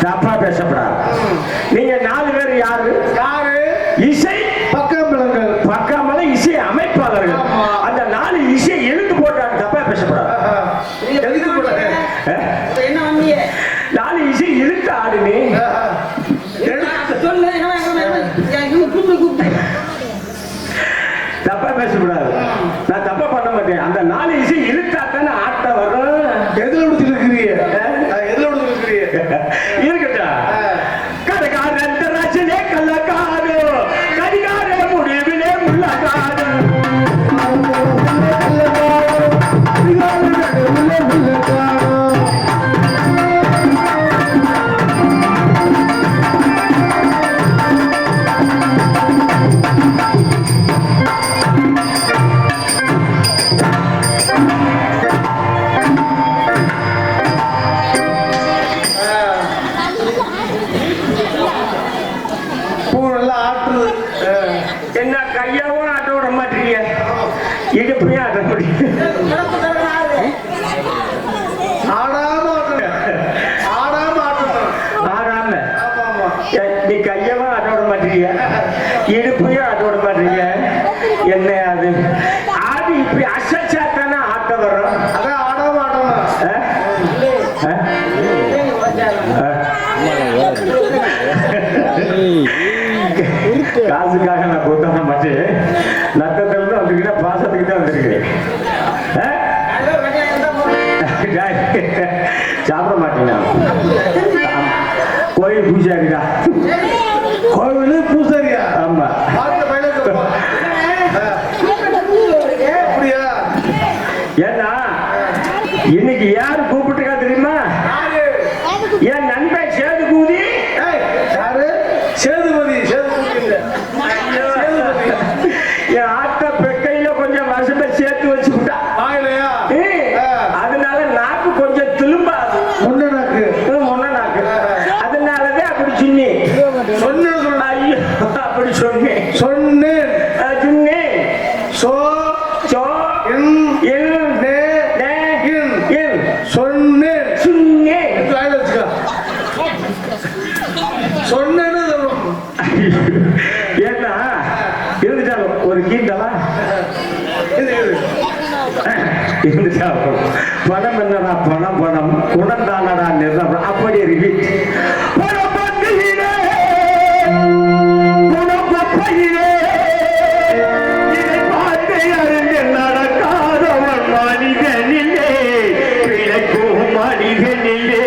தப்பா பேசப்படாது. நீங்க 4 பேர் யாரு? இசை பக்கமல இசை அமைப்பாளர்கள். அந்த 4 இசை எழுந்து போட்டாங்க. தப்பா பேசப்படாது. 4 இசை இழுத்து ஆடுமே. தப்பா பேசக்கூடாது. நான் தப்பா பண்ண மாட்டேன். அந்த 4 இசை இழுத்தாத்தானே ஆட்ட வரும். எதுல விடுத்துருக்கிறீங்க? இருக்கட்டா. கடைக்காரன் ராஜனே கள்ளக்காரு, கடிகார முடிவிலே முள்ளக்காரு. என்ன கையாவும் ஆட்ட விட மாட்டீங்க, இடுப்பையும் ஆட்ட முடியும். நீ கையவும் ஆட்ட விட மாட்டீங்க, இடுப்பையும் ஆட்ட விட மாட்டீங்க. என்ன அது ஆடு இப்படி அசச்சாத்தானே ஆட்ட வரும். அதான் ஆடாம ஆடணும். காசுக்காக நான் கூட்டாம மாட்டேன். நத்தத்துல இருந்து வந்திருக்கீங்க, பாசத்துக்கு தான் வந்திருக்கேன். சாப்பிட மாட்டீங்களா? கோயில் பூஜாரியா? கோவில் பூசாரியா? ஆமா. அப்படியா? ஏன்னா இன்னைக்கு யாரு கூப்பிட்டுருக்கா தெரியுமா? என் நண்பன் சேதுபூதி. சேதுபதி. என் ஆத்த பெக்கையில கொஞ்சம் வசப்ப சேர்த்து வச்சு விட்டா. அதனால நாக்கு கொஞ்சம் திரும்பாது. முன்ன நாக்கு. அதனாலதான் அப்படி சொன்னி அப்படி சொன்னேன். சோ சோ ஏன்னா இருந்துட்டாலும் ஒரு கீண்டலா இருந்துட்டாலும் பணம் என்னடா பணம் குணம் தானடா நிறம். அப்படி ரிப்பீட். நடக்காதவன் மனிதனிலே பிழைக்கும் மனிதனிலே.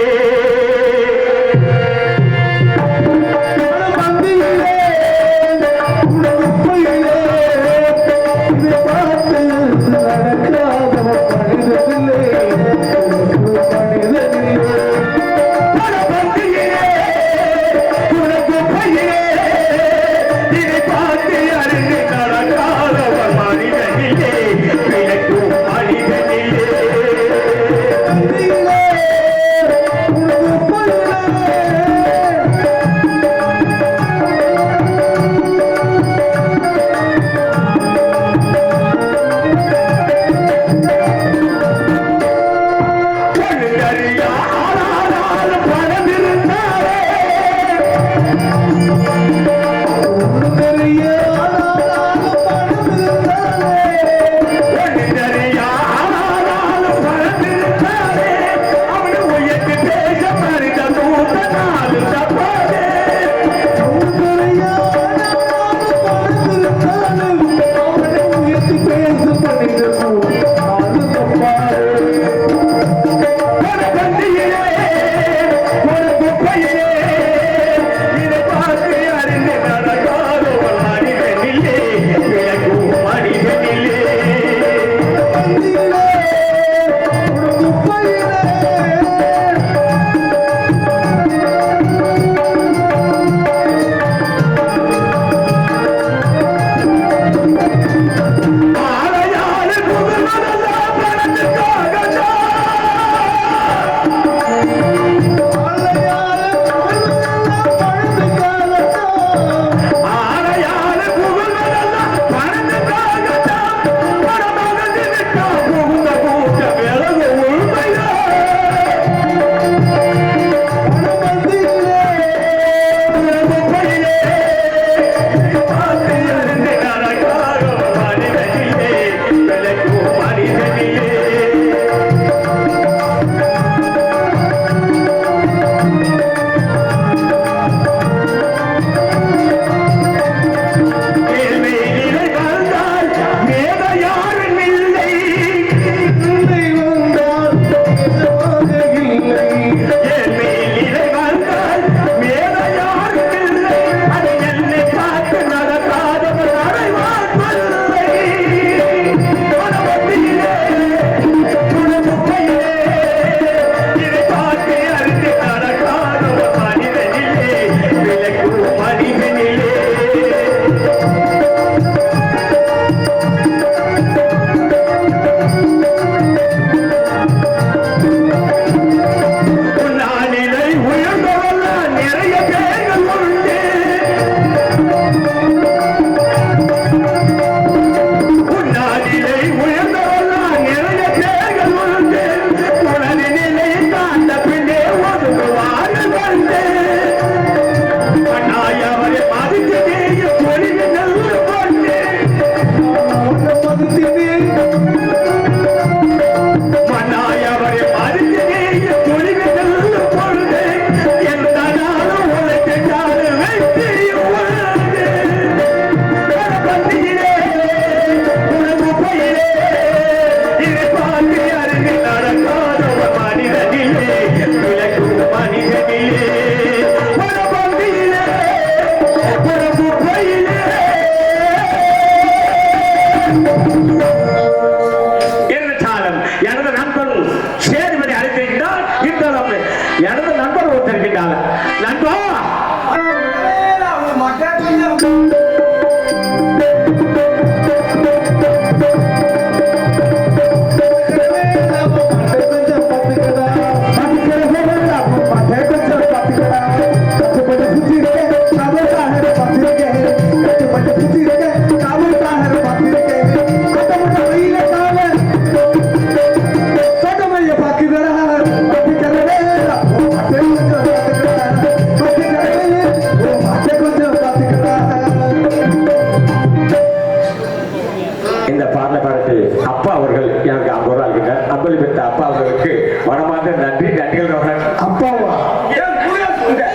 பார்த்து நன்றி நன்றிகள் வணக்கம். அப்பாவா? ஏன் பூரா சொல்ற?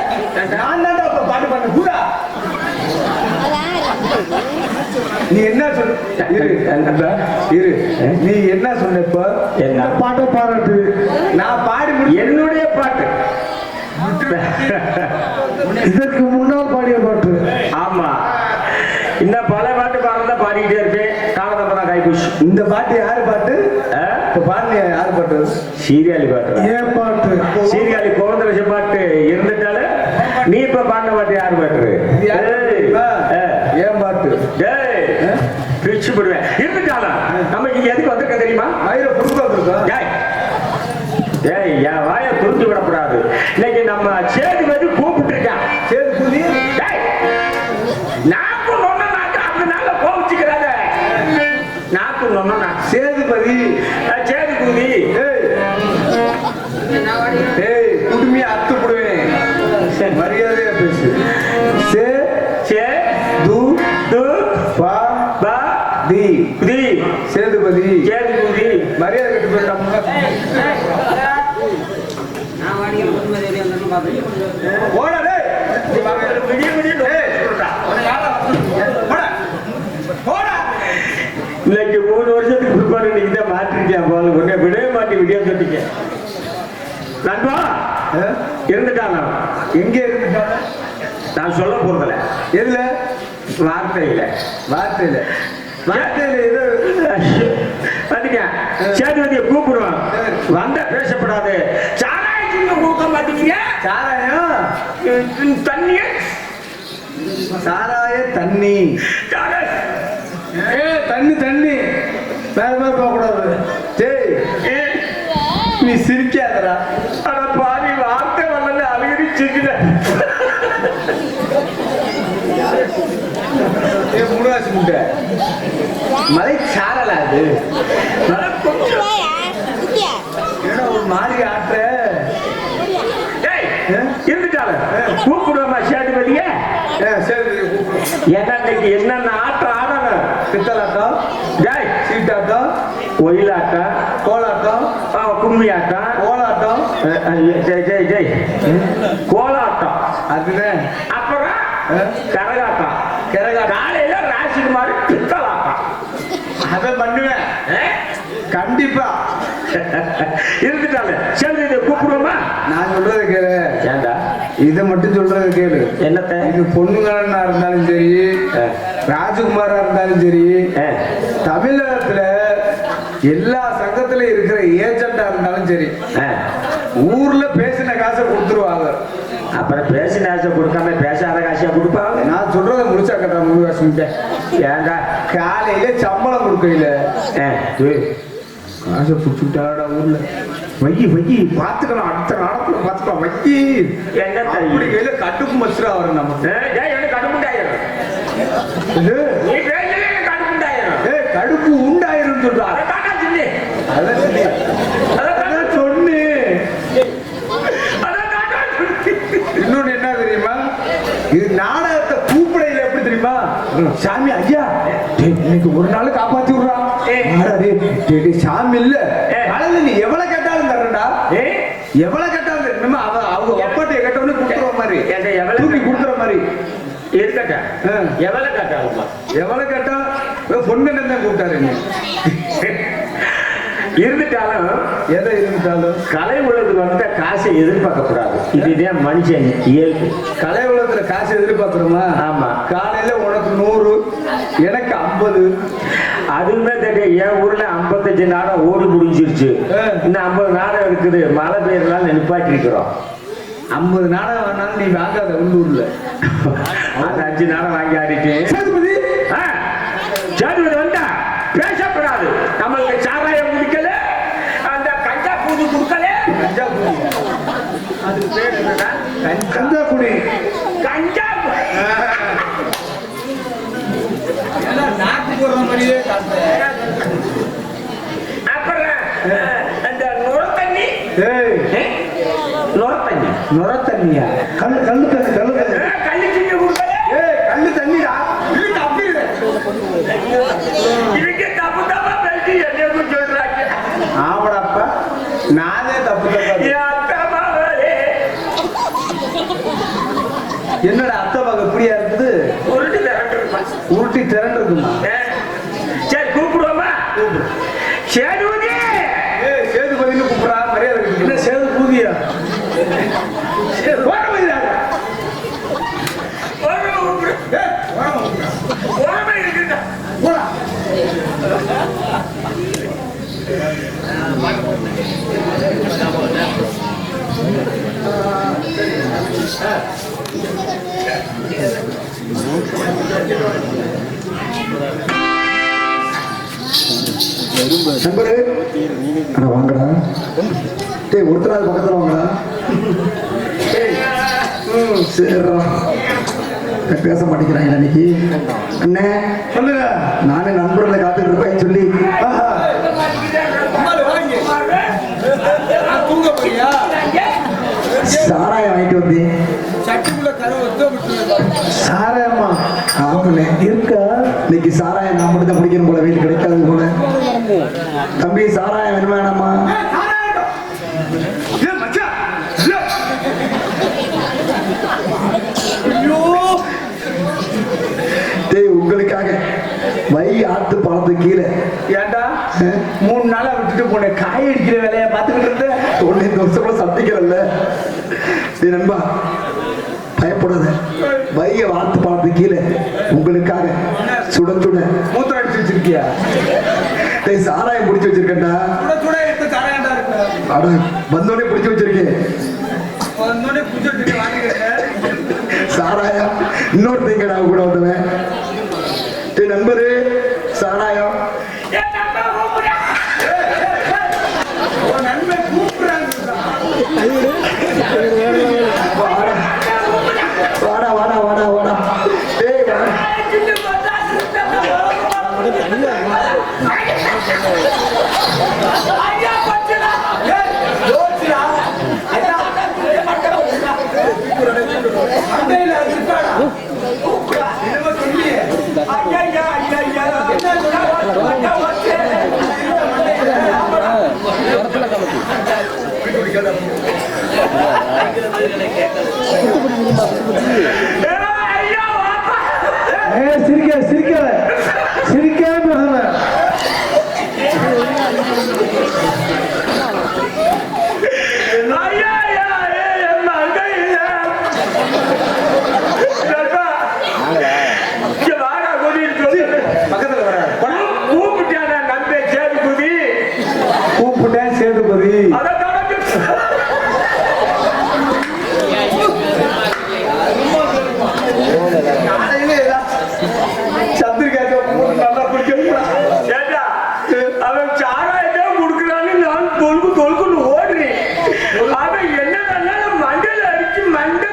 நான் தான்டா அப்ப பாட்டு பண்ண பூரா. நீ என்ன சொன்ன? இரு. நீ என்ன சொன்ன இப்ப? என்ன பாட்டை பாராட்டு. நான் பாடி என்னுடைய பாட்டு. இதற்கு முன்னால் பாடிய பாட்டு. ஆமா, இந்த பல பாட்டு பாடுறதா பாடிக்கிட்டே இருப்பேன். காலத்தப்பதான் கைப்பூசி. இந்த பாட்டு யாரு பாட்டு? இப்ப பாடுனியா யாரு பாட்டு? சீரியாலி பாட்டு. ஏன் பாட்டு? சீர்காழி கோவந்தரச பாட்டு இருந்துட்டால நீ இப்ப பாடின பாட்டு யாரு பாட்டு? ஏன் பாட்டு? பிரிச்சு போடுவேன். இருந்துட்டாலும் நம்ம இங்க எதுக்கு வந்திருக்க தெரியுமா? மயில புடுக்க வந்திருக்கோம். ஏய், என் வாயை புரிஞ்சு விடக்கூடாது. இன்னைக்கு நம்ம சேதுபதி கூப்பிட்டு இருக்கான். சேதுபதி நாக்கு நொன்னா அதனால கோவிச்சுக்கிறாத. நாக்கு நொன்னா சேதுபதி சேதுபதி. ஏய் குடுமையா அத்து போடுவேன். மரியாதையா பேசு. சே சே து து பா பா தி தி சேதுபதி. சேதுபதி. மரியாதை கட்டு போயிட்டாங்க. ஓடா டேய். விடிய விடிய சொல்றா. இன்னைக்கு 3 வருஷத்துக்கு பிற்பாடு நீங்க தான் மாற்றிருக்கேன் போல. உடனே விடவே மாட்டி விடிய சொல்லிட்டீங்க. நண்பா இருந்துட்டாங்க. எங்க இருந்துட்டாங்க? நான் சொல்ல போறதில்ல. எதுல? வார்த்தையில. வார்த்தையில ஏதோ வந்துட்டேன். சேதுபதியை கூப்பிடுவான். வந்த பேசப்படாது. சாராயத்துக்கு கொடுக்க மாட்டீங்க. சாராயம் தண்ணிய சாராய தண்ணி. தண்ணி தண்ணி வேற மாதிரி போக கூடாது. டேய் நீ சிரிக்காதடா. ஆனா பாதி வார்த்தை வரல அழுகிச்சிருக்கல. முருகாசி முட்டை மலை சாரல அது. ஏன்னா ஒரு மாதிரி ஆற்ற இருந்துட்டால கூப்பிடுவோமா சேதுபதிய? ஏன்னா இன்னைக்கு என்னென்ன ஆட்டம் ஆடணும்? பித்தலாட்டம், சீட்டாட்டம், ஒயிலாட்டம், கோலாட்டம், கும்மி ஆட்டம், கோலாட்டம், ஜெய் ஜெய் கோலாட்டம். அதுதான். அப்புறம் கரகாட்டம். காலையில ராசிகுமார் பித்தலாட்டம். அதை பண்ணுவேன் கண்டிப்பா. இருந்துட்டால சரி இதை கூப்பிடுவோமா? நான் சொல்றதை கேளு. ஏண்டா இதை மட்டும் சொல்றதை கேளு. என்னத்த? இது பொண்ணுங்களா இருந்தாலும் சரி, ராஜகுமாரா இருந்தாலும் சரி, தமிழகத்துல எல்லா சங்கத்துல இருக்கிற ஏஜெண்டா இருந்தாலும் சரி, ஊர்ல பேசின காசை கொடுத்துருவாங்க. அப்புறம் பேசின காசை கொடுக்காம பேசாத காசையா கொடுப்பாங்க? நான் சொல்றதை முடிச்சா கட்டா முருகாசன். ஏண்டா காலையில சம்பளம் கொடுக்கல காசை பிடிச்சுட்டாடா ஊர்ல. வையி வையி பாத்துக்கலாம், அடுத்த நாடத்துல பாத்துக்கலாம். வையி என்ன அப்படி கையில கட்டுப்பு மச்சுரா வரும் நமக்கு. கடுப்புண்டாயிரும். கடுப்பு உண்டாயிரும் சொல்றா. அதான் சொன்னே. இன்னொன்னு என்ன தெரியுமா? இது நாடகத்தை கூப்பிடையில எப்படி தெரியுமா? சாமி ஐயா இன்னைக்கு ஒரு நாள் காப்பாத்தி விடுறா. சாமி இல்ல அழகு நீ எவ்வளவு கேட்டாலும் தரண்டா. எவ்வளவு கேட்டாலும் தெரியுமா? அவங்க ஒப்பாட்டிய கேட்டவனே கொடுத்துற மாதிரி, தூக்கி கொடுத்துற மாதிரி இருக்கட்டா. எவ்வளவு கேட்டாலுமா? எவ்வளவு கேட்டாலும் பொண்ணு தான் கூப்பிட்டாரு. இருந்துட்டாலும் எதை இருந்துட்டாலும் கலை உலகத்துல வந்து காசை எதிர்பார்க்க கூடாது. இதுதான் மனுஷன் இயல்பு. கலை உலகத்துல காசு எதிர்பார்க்கிறோமா? ஆமா. காலையில உனக்கு 100 எனக்கு 50. அதுவுமே தெரியும். என் ஊர்ல 55 நாடம் ஓடி முடிஞ்சிருச்சு. இன்னும் 50 நாடம் இருக்குது. மழை பெய்யறதுனால நிப்பாட்டி இருக்கிறோம். 50 நாடம் வேணாலும் நீ வாங்காத உள்ளூர்ல. அது 5 நாடம் வாங்கி ஆடிட்டேன். சேதுபதி வந்தா பேசப்படாது. நம்மளுக்கு சாராயம் குடிக்கல, அந்த கஞ்சா பூதி குடுக்கல. கஞ்சா குடி. அதுக்கு பேர் என்னடா? கஞ்சா குடி. கஞ்சா நாக்கு போடுற மாதிரியே. அப்புறம் அந்த நுர தண்ணி. நுர தண்ணி. நுர தண்ணியா? கல்லு தண்ணி. கல்லு தண்ணி. கள்ளி தண்ணி குடுக்கல. கல்லு தண்ணிடா. இதுக்கு தப்பு தப்பா பேசி என்ன சொல்றாங்க? ஆமாடாப்பா நானே தப்பு தப்பா என் அத்தை மகளே. என்னடா அத்தை மக இப்படியா இருக்குது? உருட்டி திரண்டிருப்பா. உருட்டி திரண்டு இருக்குமா? சரி கூப்பிடுவோமா? சேதுபதி. சேதுபதினு கூப்பிடா, மரியாதை இருக்கு. என்ன சேதுபதியா? வாங்கடா. டேய் ஒருத்தராது பக்கத்துல வாங்கடா. சரிடா. பேச மாட்டேங்கிறாங்க இன்னைக்கு. அண்ணே சொல்லுங்க. நானே நண்பர்களை காத்துட்டு இருப்பேன் சொல்லி சாராயம் வாங்கிட்டு வந்தேன். சாராயமா? ஆமாண்ணே. இருக்கா? இன்னைக்கு சாராயம் நான் மட்டும் தான் குடிக்கணும் போல, வீட்டு கிடைக்காது போல. தம்பி சாராயம் வேணுமானாமா? உங்களுக்காக வை ஆத்து பாலத்து கீழே. ஏண்டா 3 நாளா விட்டுட்டு போன காய் அடிக்கிற வேலையை பார்த்துக்கிட்டு இருந்த ஒன்னு இந்த வருஷம் கூட சந்திக்கிறல்ல. நண்பா பயப்படாத, வைய ஆத்து பாலத்து கீழே உங்களுக்காக சுட சுட மூத்திரம் அடிச்சு வச்சிருக்கியா? சாராயம் பிடிச்சு வச்சிருக்கேன்டா. அட வந்தோடனே பிடிச்சு வச்சிருக்கேன். சாராயம் இன்னொருத்தங்க நான் கூட வந்தவன். நண்பரு சாராயம் வாடா வாடா வாடா வாடா. சிரிக்க சிரிக்க சிரிக்காம பக்கத்துல வர கூப்பிட்டேன். நம்பே சேதுபதி கூப்பிட்டேன். சேதுபதி அவன் சாராயத்தை கொடுக்குறான்னு நான் தொழுக்கு தொழுக்குன்னு ஓடுறேன். அவன் என்ன மண்டல அடிச்சு மண்டை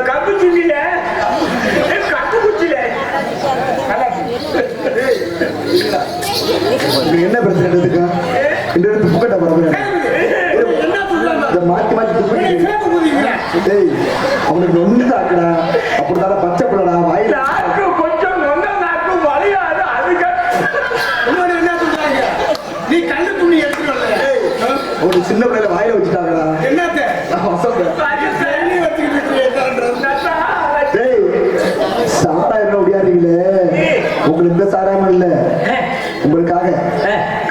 கப்பு சுண்டில கப்பு குச்சில என்ன பிரச்சனை இருக்கா? புக்கட்ட மாத்தி மாத்தி அவனுக்கு ஒண்ணு தாக்குடா. அப்படித்தான பச்சை பிள்ளடா வாயில கொஞ்சம் நாக்கு வலியாது. அதுக்கு நீ கண்ணு துணி எடுத்து ஒரு சின்ன பிள்ளைல வாயில வச்சுட்டாங்கடா. சாராயம் என்ன முடியாதீங்களே. உங்களுக்கு இந்த சாராயம் இல்ல, உங்களுக்காக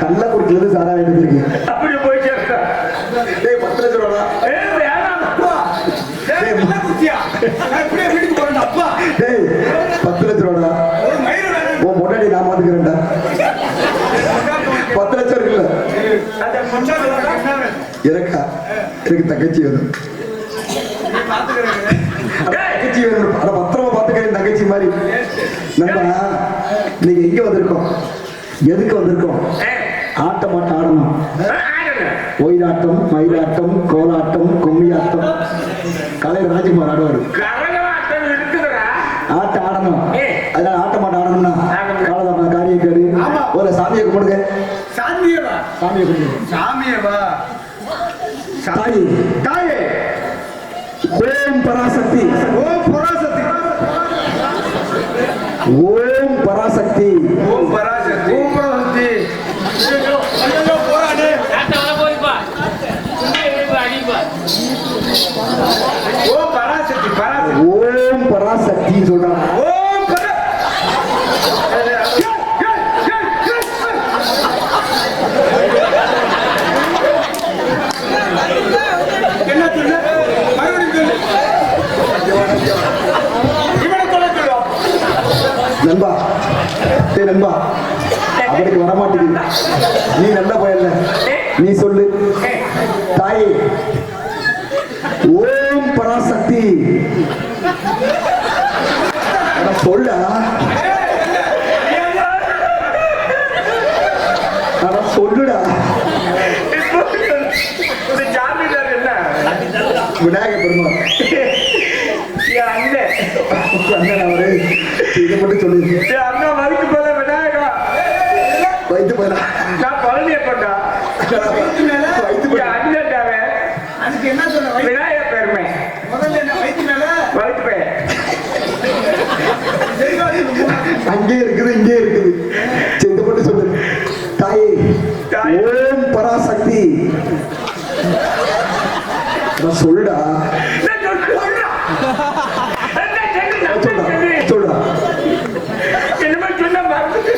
கள்ளக்குறிச்சில இருந்து சாராயம் எடுத்துருக்கு. அப்படி போய் 10 லட்சம் ரூபா. வீட்டுக்கு போறேன் அப்பா. 10 லட்சம் ரூபா உன் முன்னாடி நான் பாத்துக்கிறேன்டா. 10 லட்சம் இருக்குல்ல எனக்கா? எனக்கு தங்கச்சி வேணும். தங்கச்சி வேணும். அட பத்திரமா பாத்துக்கிறேன் தங்கச்சி மாதிரி. நண்பா நீங்க எங்க வந்திருக்கோம்? எதுக்கு வந்திருக்கோம்? ஆட்டம் ஆட்டம் ஆடணும். ஒயிலாட்டம், மயிலாட்டம், கோலாட்டம், கும்மியாட்டம். கலைஞர் ராஜ்குமார் ஆடுவாரு. ஆட்டம் ஆடணும். அதனால ஆட்டம் ஆட்டம் ஆடணும்னா காலதாம காரியம் கேடு. ஒரு சாமியை கும்பிடுங்க. சாமியை கும்பிடுங்க. சாமியவா தாயே தாயே ஓம் பராசக்தி. ஓம் பராசக்தி. ஓம் பராசக்தி. ஓம் பராசக்தி. பராசக்தி. ஓம் பராசக்தி சொல்றாங்க. ஓம் பரா என்ன சொல்ல? மறுபடியும் நண்பா, டேய் நண்பா, அவனுக்கு வரமாட்டேங்குது. நீ நல்ல பயல்ல, நீ சொல்லு. தாயே ஓம் பராசக்தி. சொல்ல சொல்லுடா. விநாயக பெருமாள் அண்ணன் அவரு இதை மட்டும் சொல்லு. அண்ணா வயிற்று போல விநாயகா வைத்து போறா. நான் பழனியப்பட்டா வைத்து போறா. அண்ணன்டாவே அதுக்கு என்ன சொல்ல விநாயக பெருமை முதல்ல என்ன வயிற்று மேல வயிற்று பே அங்கே இருக்குது, இங்கே இருக்குது. சரி, இதை மட்டும் சொல்லு. தாயே ஓம் பராசக்தி. சொல்லுடா. சொல்றா. என்னமா சொன்ன மறந்து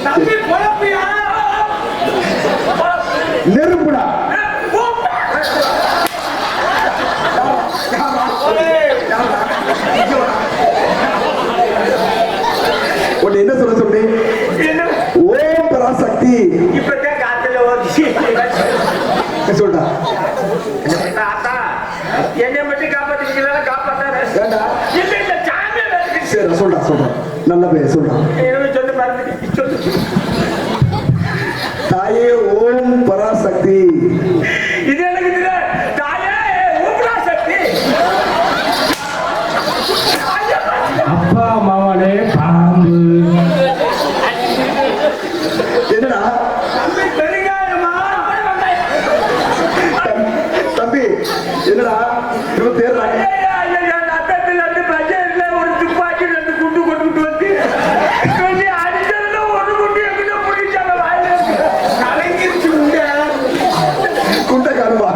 தம்பி பொழப்பியா நெருப்புடா. உன்னை என்ன சொல்ல சொன்னேன்? ஓம் பராசக்தி. இப்பதான் காத்துல ஓடிச்சு சொல்றா. தாத்தா என்னை மட்டும் காப்பாத்திக்கலாம் காப்பாத்தாரு ஏண்டா? இல்ல இந்த சாமியில இருக்கு. சரி, சொல்றா சொல்றா. நல்ல பேர் சொல்றா. என்ன சொல்லு மறந்து சொல்லு. தாயே ஓம் பராசக்தி. இது எனக்கு தெரியல. தாயே ஊப்ரா சக்தி. அப்பா மவனே பாம்பு. என்னடா தம்பி பெருங்காயமா தம்பி? என்னடா இவன் தேர்றாங்க. ரத்தத்துல இருந்து பஜார்ல ஒரு துப்பாக்கி ரெண்டு குண்டு கொண்டுட்டு வந்து சொல்லி அடிச்சதுல ஒரு குண்டு எங்கிட்ட பிடிச்சாங்க வாயில கலங்கிருச்சு உண்ட குண்ட காணுவா.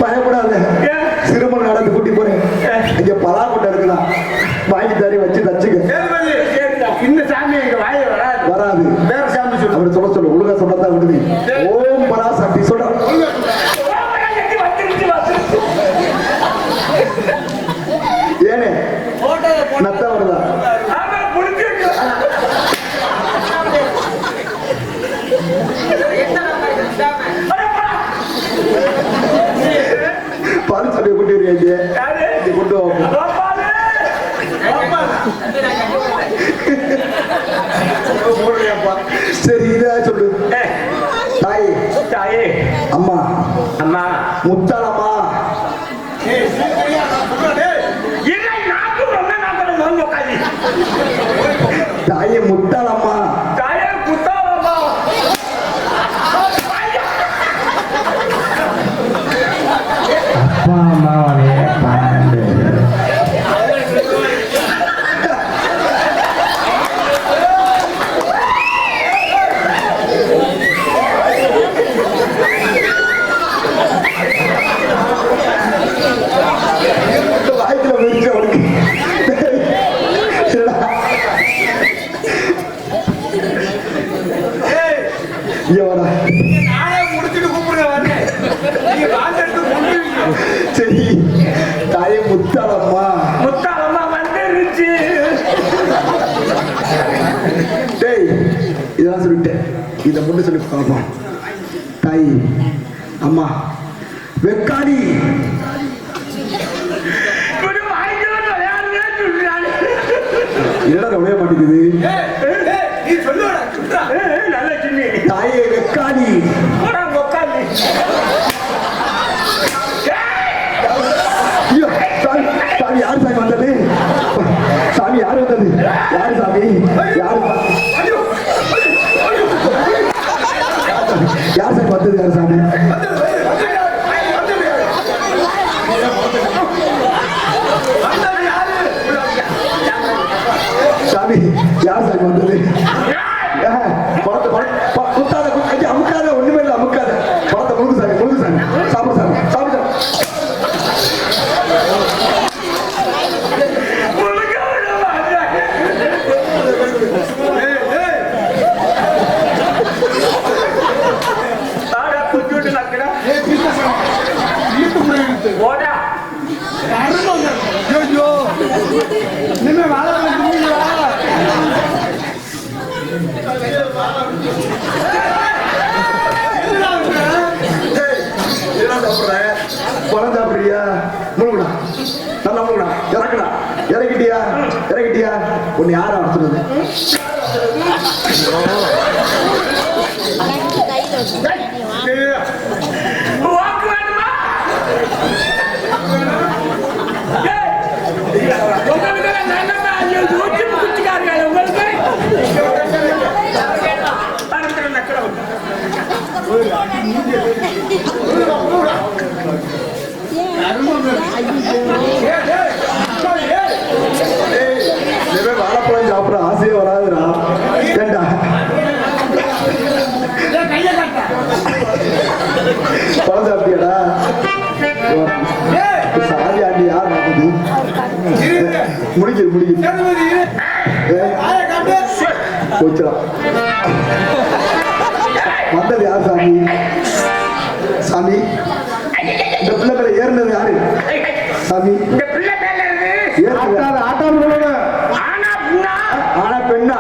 பயப்படாத, சிறுமன் நடந்து கூட்டி போறேன். இங்க பலா கொண்டை இருக்கலாம், வாங்கி தரி வச்சு தச்சுக்க. இந்த சாமி எங்க வாய வராது. வராது. வேற சாமி சொல்லு. அவர் சொல்ல ஒழுங்கா சொல்லத்தான் விடுதி. ஓம் பராசக்தி சொல்ற. ஏனே நத்த வருதா? ஆமா புடிச்சிருக்கு. பால் சபையை கொண்டு வரியாங்க. யாரு? கொண்டு வாங்க. கோபாலு. சரி, இத சொல்லு. தாயே தாயே அம்மா அம்மா முத்தாளம்மா. இல்லை நாக்கு ரொம்ப நாக்கு மோங்க காலி. தாயே முத்தாளம்மா. தாயே குத்தாலம்மா. அப்பா மவனே பாம்பு. வாய்க்குல விரிச்சு அவனுக்கு. நானே முடிச்சுட்டு கூப்பிடுங்க வரேன். நீங்க வாங்கிட்டு கொண்டு சரி, தாயே முத்தாளம்மா. முத்தாலம்மா வந்துருச்சு. டேய், இதெல்லாம் சொல்லிட்டேன். இதை மட்டும் சொல்லி பார்ப்போம். தாய் அம்மா வெக்காடி. ஒரு வாய்க்கு விளையாடுவே சொல்றாங்க. என்னடா விளைய மாட்டேங்குது? நீ சொல்லுவா சுற்றா நல்ல சின்னி. தாயே வெக்காடி. உட்காந்து ஐயோ, சாமி சாமி, யார் சாமி வந்தது? சாமி யார் வந்தது? யாரு சாமி? யாரு யார் சாமி வந்தது? யார் சாமி? என்ன சாப்பிடுற? பழம் சாப்பிடுறியா? முழுகுடா, நல்லா முழுகுடா, இறக்குடா. இறக்கிட்டியா? இறக்கிட்டியா? உன்னை யாரை அனுப்புறது? வாக்கு வேணுமா? ஏய், உங்களுக்கு நல்ல ஐயோ யோசிச்சு குச்சிக்காரங்க உங்களுக்கு பரம்பரை நக்கல வாழைப்பழம் சாப்பிட ஆசையே வராதுடா. ஏண்டா பழம் சாப்பிட்டியாடா? சாதி ஆண்டி யார் நடக்குது? முடிக்குது முடிக்குது போச்சுடா. வந்தது யார் சாமி? சாமி இந்த பிள்ளை மேல ஏறினது யாரு சாமி? இந்த பிள்ளை மேல ஆட்டாத ஆட்டாத சொல்லுங்க. ஆனா புண்ணா ஆனா பெண்ணா?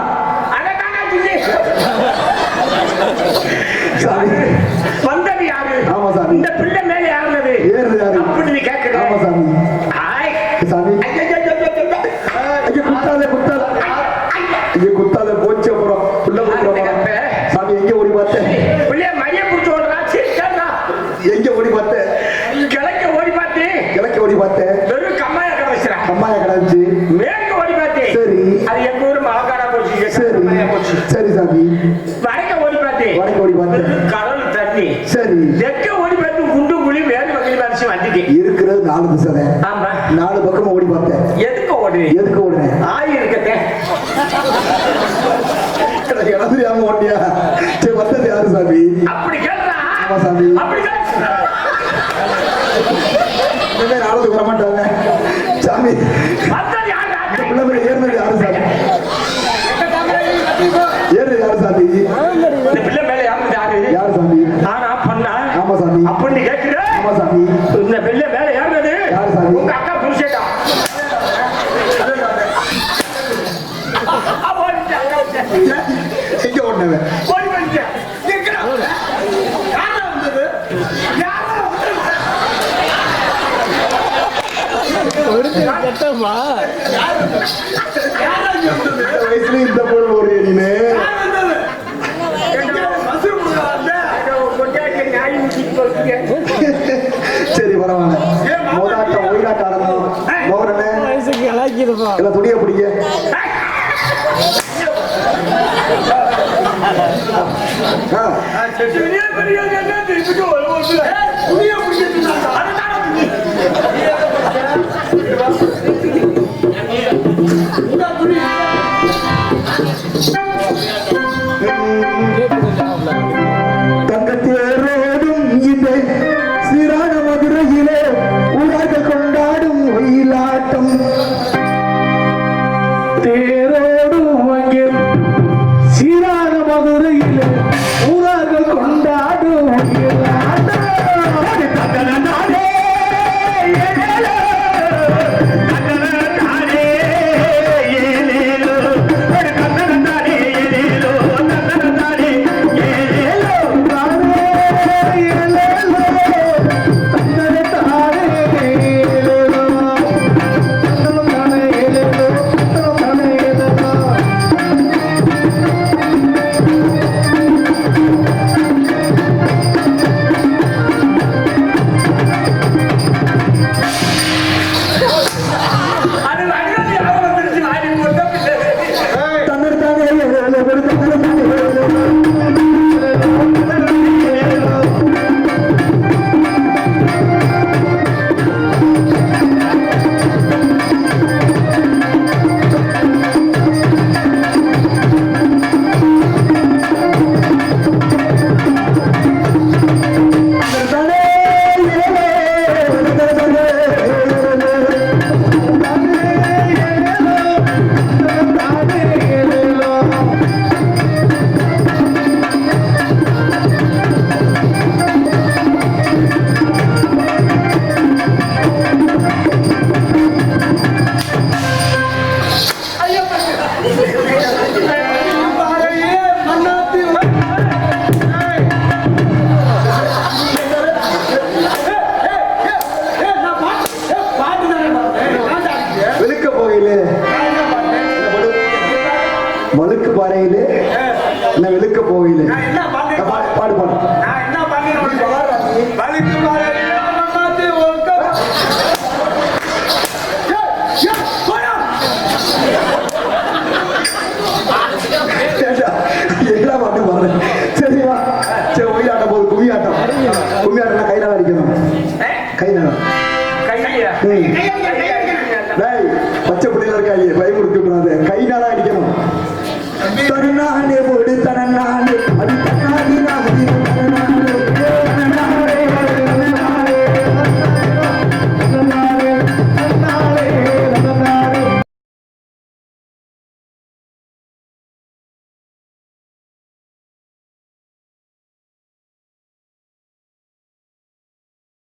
அதைத்தானே சொல்லி சாமி வந்தது யாரு? ஆமா சாமி. இந்த பிள்ளை மேல யாருனது? ஏறுது யாரு? அப்படி நீ கேட்கிற? ஆமா சாமி. ஆய் சாமி ஐயா குத்தாத குத்தாத ஐயா குத்தாத போச்சு. அப்புறம் பிள்ளை குத்துறோம். சாமி எங்க ஓடி பார்த்தேன்? பிள்ளைய மைய பிடிச்சி ஓடுறா சீக்கிரா. எங்க ஓடி பார்த்தேன்? கிழக்க ஓடி பார்த்து கிழக்கு ஓடி பார்த்தேன். வெறும் கம்மாயா கடைசிரா. அம்மாயா கிடந்துச்சு. மேற்கு ஓடி பார்த்து சரி. அது எங்க ஊர் மழக்காடா போச்சு. சரி போச்சு. சரி சாமி. வடக்க ஓடி பார்த்து வடக்கு ஓடி பார்த்தேன். வெறும் கடல் தண்ணி. சரி தெற்க ஓடி பார்த்து குண்டு குழி வேறு வகையில் மனுஷன் வந்துட்டு இருக்கிறது 4 திசை. ஆமா 4 பக்கம் ஓடி பார்த்தேன். எதுக்கு ஓடுறீ? எதுக்கு ஓடுனேன்? ஆய் இருக்கட்டே இறந்துரியாம ஓட்டியா? சரி வந்தது யாரு சாமி? அப்படி கேள்றா. ஆமா சாமி. அப்படி கேள்றா. இனிமே நாளுக்கு வர மாட்டாங்க சாமி. வந்தது யாரா? பிள்ளை மேல ஏறினது யாரு சாமி? ஏறினது யாரு சாமி? இந்த பிள்ளை மேல யாரு? யாரு சாமி? ஆனா பண்ணா ஆமா சாமி. அப்படி கேட்கிற? ஆமா சாமி. இந்த பிள்ளை மேல யாருனது? யாரு சாமி? உங்க அக்கா புருஷேட்டா. எங்க ஓடினவன்? ஓடி வந்துட்டேன். எங்கடா? யாரா வந்தது? யாரா வந்தது? யாரா இங்க வந்தது? இந்த வயசுல இந்த பொருள் ஒரு நீனு யார் வந்தது? மசூர் புடுறா வந்த? கொண்டாட்டி நாய் ஊத்திட்டு போறீங்க. சரி பரவாயில்ல. மோதாட்டம் ஒயிலாட்டம் ஆடணும். மோகனே எல்லாம் துணியை பிடிக்க. பெரிய பெரிய என்ன திருப்பிட்டு வருவோம். துணியை பிடிச்சிட்டு அதுதான் துணி. தங்கத்தேரோடும் இந்த சீரான மதுரையிலே உலக கொண்டாடும் ஒயிலாட்டம். தேரோடும் அங்கே சீரான மதுரையிலே ஊரார்கள் கொண்டாடும் ஒயிலாட்டம். என்ன வெளுக்க போகல நான் என்ன பாட்டு பாடு பாடு பாடு நான் என்ன பாட்டு நீ பாடுறா நீ. வலிக்கு பாரு மாத்தி ஒருக்க ஏண்டா, எல்லா பாட்டும் பாடுறேன் சரிவா சரி ஒயிலாட்டம் போது கும்மியாட்டம் கும்மியாட்டம் கை நல்லா அடிக்கணும் கை நல்லா கையா டேய் பச்சை பிள்ளைல இருக்காங்க பயமுறுத்தி விடாத கை நாளா அடிக்கணும் தன்னானே போடு தன்னானே